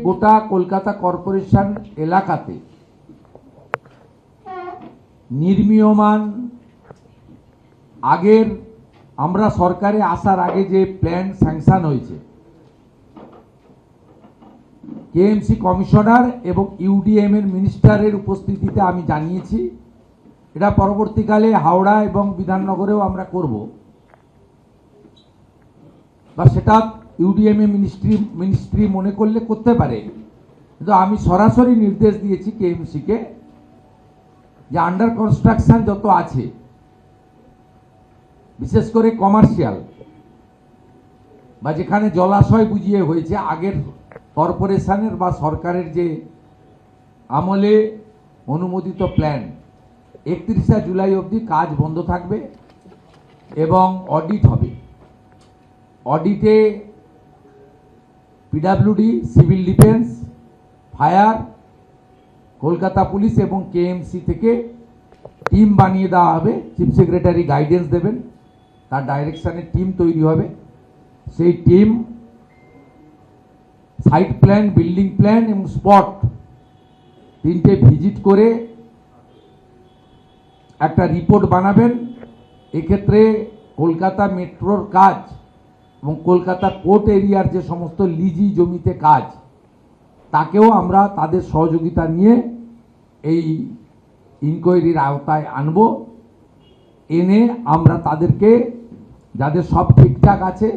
গোটা কলকাতা কর্পোরেশন এলাকাতে নির্মীয়মান আগের আমরা সরকারে আসার আগে যে প্ল্যান স্যাংশন হয়েছে, কেএমসি কমিশনার এবং ইউডিএম এর মিনিস্টারের উপস্থিতিতে আমি জানিয়েছি, এটা পরবর্তীকালে হাওড়া এবং বিধাননগরেও আমরা করব, বা সেটা ইউডিএম এ মিনিস্ট্রি মনে করলে করতে পারে। কিন্তু আমি সরাসরি নির্দেশ দিয়েছি কেএমসিকে যে আন্ডার কনস্ট্রাকশন যত আছে, বিশেষ করে কমার্শিয়াল বা যেখানে জলাশয় বুঝিয়ে হয়েছে, আগের কর্পোরেশনের বা সরকারের যে আমলে অনুমোদিত প্ল্যান, 31শে জুলাই অবধি কাজ বন্ধ থাকবে এবং অডিট হবে। অডিটে PWD, civil defence, fire, Kolkata police এবং কেএমসি থেকে টিম বানিয়ে দেওয়া হবে। চিফ সেক্রেটারি গাইডেন্স দেবেন, তার ডাইরেকশনে টিম তৈরি হবে। সেই team site plan, building plan এবং স্পট তিনটে ভিজিট করে একটা রিপোর্ট বানাবেন। এক্ষেত্রে কলকাতা মেট্রোর কাজ এবং কলকাতা কোর্ট এরিয়ার যে সমস্ত লিজি জমিতে কাজ, তাকেও আমরা তাদের সহযোগিতা নিয়ে এই ইনকোয়ারির আওতায় আনব। এনে আমরা তাদেরকে, যাদের সব ঠিকঠাক আছে,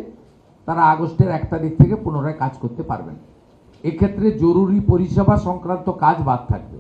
তারা আগস্টের 1 তারিখ থেকে পুনরায় কাজ করতে পারবেন। এক্ষেত্রে জরুরি পরিষেবা সংক্রান্ত কাজ বাদ থাকবে।